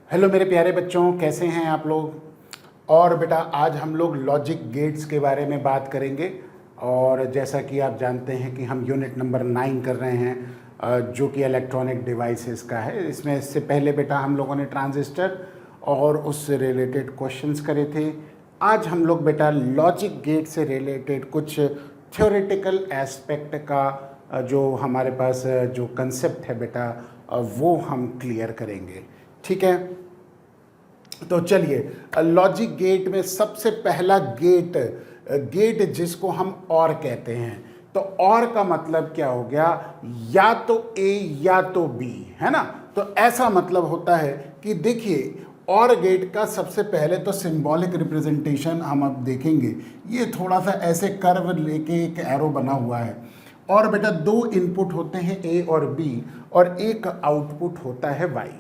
Hello मेरे प्यारे बच्चों, कैसे हैं आप लोग। और बेटा आज हम लोग लॉजिक गेट्स के बारे में बात करेंगे। और जैसा कि आप जानते हैं कि हम यूनिट नंबर 9 कर रहे हैं, जो कि इलेक्ट्रॉनिक डिवाइसेस का है। इसमें इससे पहले बेटा हम लोगों ने ट्रांजिस्टर और उससे रिलेटेड क्वेश्चंस करे थे। आज हम लोग बेटा लॉजिक गेट से रिलेटेड कुछ थ्योरेटिकल एस्पेक्ट का जो हमारे पास जो कंसेप्ट है बेटा वो हम क्लियर करेंगे। ठीक है, तो चलिए लॉजिक गेट में सबसे पहला गेट जिसको हम और कहते हैं। तो और का मतलब क्या हो गया, या तो ए या तो बी, है ना। तो ऐसा मतलब होता है कि देखिए और गेट का सबसे पहले तो सिंबॉलिक रिप्रेजेंटेशन हम अब देखेंगे। ये थोड़ा सा ऐसे कर्व लेके एक एरो बना हुआ है और बेटा दो इनपुट होते हैं ए और बी और एक आउटपुट होता है वाई।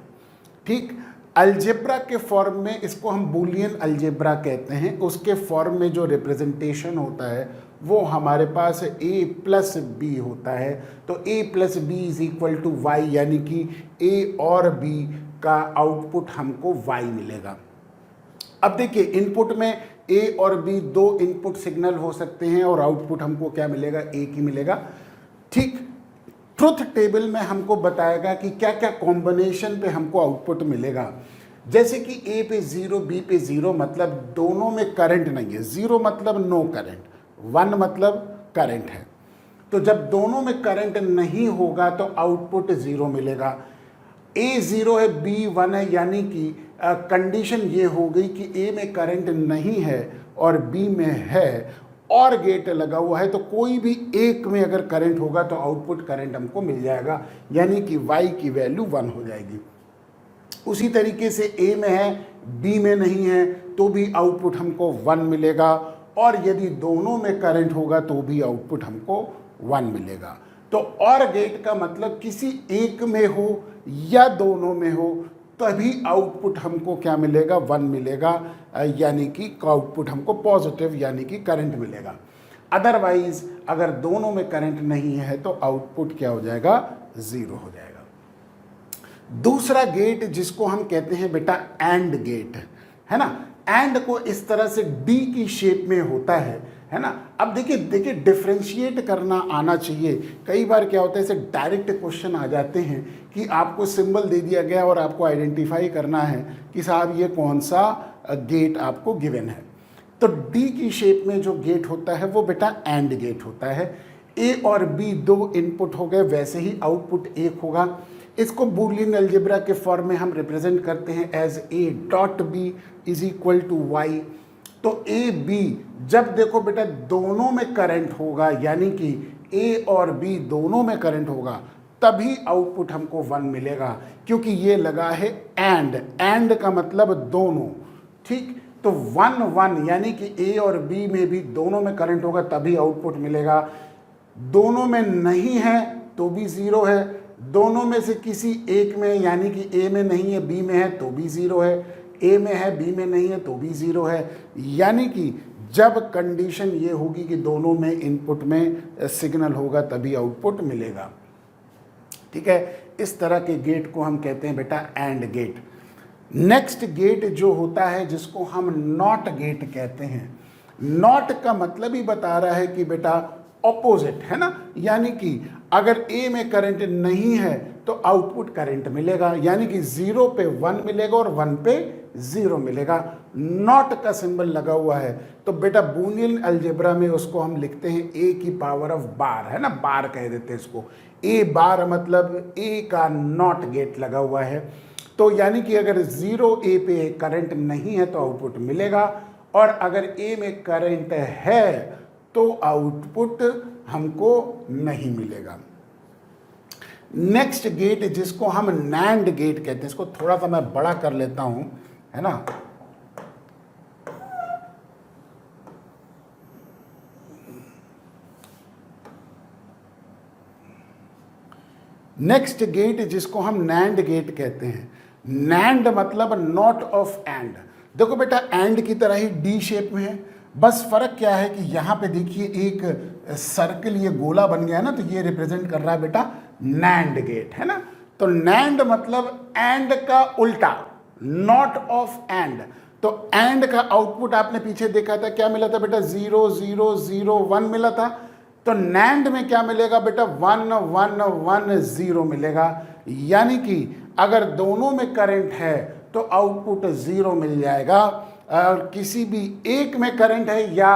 ठीक, अलजेब्रा के फॉर्म में इसको हम बूलियन अलजेब्रा कहते हैं। उसके फॉर्म में जो रिप्रेजेंटेशन होता है वो हमारे पास a प्लस बी होता है। तो a plus B is equal to Y, यानी कि a और b का आउटपुट हमको y मिलेगा। अब देखिए इनपुट में a और b दो इनपुट सिग्नल हो सकते हैं और आउटपुट हमको क्या मिलेगा, एक ही मिलेगा। ठीक, ट्रुथ टेबल में हमको बताएगा कि क्या क्या कॉम्बिनेशन पे हमको आउटपुट मिलेगा। जैसे कि ए पे 0, बी पे 0, मतलब दोनों में करंट नहीं है। 0 मतलब नो करंट, 1 मतलब करंट है। तो जब दोनों में करंट नहीं होगा तो आउटपुट 0 मिलेगा। ए 0 है, बी 1 है, यानी कि कंडीशन ये हो गई कि ए में करंट नहीं है और बी में है और गेट लगा हुआ है। तो कोई भी एक में अगर करंट होगा तो आउटपुट करंट हमको मिल जाएगा, यानी कि y की वैल्यू 1 हो जाएगी। उसी तरीके से a में है, b में नहीं है, तो भी आउटपुट हमको 1 मिलेगा। और यदि दोनों में करंट होगा तो भी आउटपुट हमको 1 मिलेगा। तो और गेट का मतलब किसी एक में हो या दोनों में हो तभी आउटपुट हमको क्या मिलेगा, 1 मिलेगा, यानी कि आउटपुट हमको पॉजिटिव यानी कि करंट मिलेगा। अदरवाइज अगर दोनों में करंट नहीं है तो आउटपुट क्या हो जाएगा, 0 हो जाएगा। दूसरा गेट जिसको हम कहते हैं बेटा एंड गेट, है ना। एंड को इस तरह से डी की शेप में होता है ना। अब देखिए डिफरेंशिएट करना आना चाहिए। कई बार क्या होता है, ऐसे डायरेक्ट क्वेश्चन आ जाते हैं कि आपको सिंबल दे दिया गया और आपको आइडेंटिफाई करना है कि साहब ये कौन सा गेट आपको गिवन है। तो डी की शेप में जो गेट होता है वो बेटा एंड गेट होता है। ए और बी दो इनपुट हो गए, वैसे ही आउटपुट एक होगा। इसको बूलियन अलजेब्रा के फॉर्म में हम रिप्रेजेंट करते हैं as A dot B is equal to Y. तो ए बी जब देखो बेटा दोनों में करंट होगा, यानी कि ए और बी दोनों में करंट होगा, तभी आउटपुट हमको 1 मिलेगा, क्योंकि ये लगा है एंड का मतलब दोनों। ठीक, तो 1 1 यानी कि ए और बी में भी दोनों में करंट होगा तभी आउटपुट मिलेगा। दोनों में नहीं है तो भी 0 है। दोनों में से किसी एक में, यानी कि ए में नहीं है बी में है तो भी 0 है, ए में है बी में नहीं है तो भी 0 है। यानी कि जब कंडीशन ये होगी कि दोनों में इनपुट में सिग्नल होगा तभी आउटपुट मिलेगा। ठीक है, इस तरह के गेट को हम कहते हैं बेटा एंड गेट। नेक्स्ट गेट जो होता है जिसको हम नॉट गेट कहते हैं। नॉट का मतलब ही बता रहा है कि बेटा ऑपोजिट, है ना। यानी कि अगर ए में करंट नहीं है तो आउटपुट करंट मिलेगा, यानी कि 0 पे 1 मिलेगा और 1 पे 0 मिलेगा। नॉट का सिंबल लगा हुआ है तो बेटा बूलियन अलजेब्रा में उसको हम लिखते हैं ए की पावर ऑफ बार, है ना, बार कह देते हैं इसको। ए बार मतलब ए का नॉट गेट लगा हुआ है। तो यानी कि अगर 0 ए पे करंट नहीं है तो आउटपुट मिलेगा, और अगर ए में करंट है तो आउटपुट हमको नहीं मिलेगा। नेक्स्ट गेट जिसको हम नैंड गेट कहते हैं, इसको थोड़ा सा मैं बड़ा कर लेता हूं, है ना। नेक्स्ट गेट जिसको हम नैंड गेट कहते हैं। नैंड मतलब नॉट ऑफ एंड। देखो बेटा एंड की तरह ही डी शेप में है, बस फर्क क्या है कि यहाँ पे देखिए एक सर्कल, ये गोला बन गया ना, तो ये रिप्रेजेंट कर रहा है बेटा नैंड गेट, है ना। तो नैंड मतलब एंड का उल्टा, नॉट ऑफ एंड। तो एंड का आउटपुट आपने पीछे देखा था, क्या मिला था बेटा, 0 0 0 1 मिला था। तो नैंड में क्या मिलेगा बेटा, 1 1 1 0 मिलेगा। यानी कि अगर दोनों में करंट है तो आउटपुट 0 मिल जाएगा। किसी भी एक में करंट है या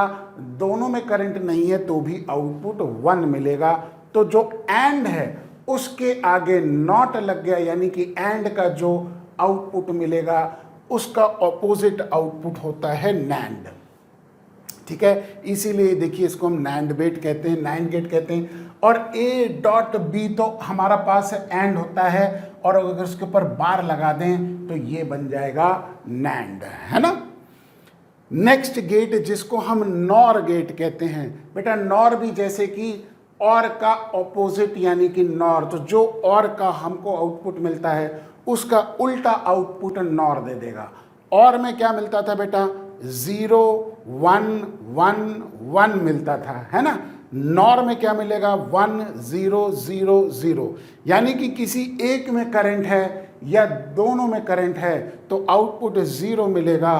दोनों में करंट नहीं है तो भी आउटपुट 1 मिलेगा। तो जो एंड है उसके आगे नॉट लग गया, यानी कि एंड का जो आउटपुट मिलेगा उसका ऑपोजिट आउटपुट होता है नैंड। ठीक है, इसीलिए देखिए इसको हम नैंड गेट कहते हैं, नैंड गेट कहते हैं। और ए डॉट बी तो हमारा पास एंड होता है, और अगर उसके ऊपर बार लगा दें तो ये बन जाएगा नैंड, है ना। नेक्स्ट गेट जिसको हम नॉर गेट कहते हैं बेटा, नॉर भी जैसे कि और का ऑपोजिट यानी कि नॉर, तो जो और का हमको आउटपुट मिलता है उसका उल्टा आउटपुट नॉर दे देगा। और में क्या मिलता था बेटा, 0 1 1 1 मिलता था, है ना। नॉर में क्या मिलेगा, 1 0 0 0। यानी कि किसी एक में करंट है या दोनों में करंट है तो आउटपुट 0 मिलेगा।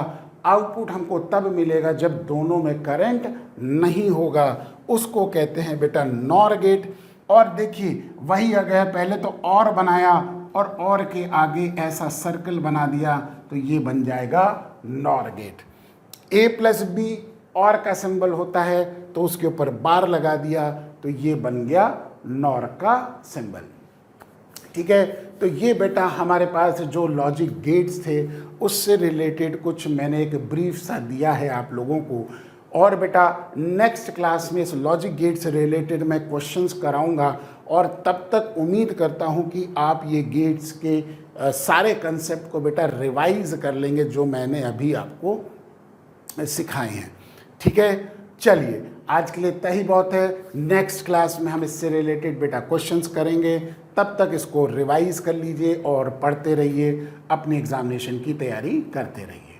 आउटपुट हमको तब मिलेगा जब दोनों में करंट नहीं होगा, उसको कहते हैं बेटा नॉर गेट। और देखिए वही आ गया, पहले तो और बनाया और के आगे ऐसा सर्कल बना दिया तो ये बन जाएगा नॉर गेट। ए प्लस बी और का सिंबल होता है तो उसके ऊपर बार लगा दिया तो ये बन गया नॉर का सिंबल। ठीक है, तो ये बेटा हमारे पास जो लॉजिक गेट्स थे उससे रिलेटेड कुछ मैंने एक ब्रीफ सा दिया है आप लोगों को। और बेटा नेक्स्ट क्लास में इस लॉजिक गेट से रिलेटेड मैं क्वेश्चंस कराऊंगा, और तब तक उम्मीद करता हूं कि आप ये गेट्स के सारे कंसेप्ट को बेटा रिवाइज कर लेंगे जो मैंने अभी आपको सिखाए हैं। ठीक है, चलिए आज के लिए इतना ही बहुत है। नेक्स्ट क्लास में हम इससे रिलेटेड बेटा क्वेश्चंस करेंगे, तब तक इसको रिवाइज कर लीजिए और पढ़ते रहिए, अपनी एग्जामिनेशन की तैयारी करते रहिए।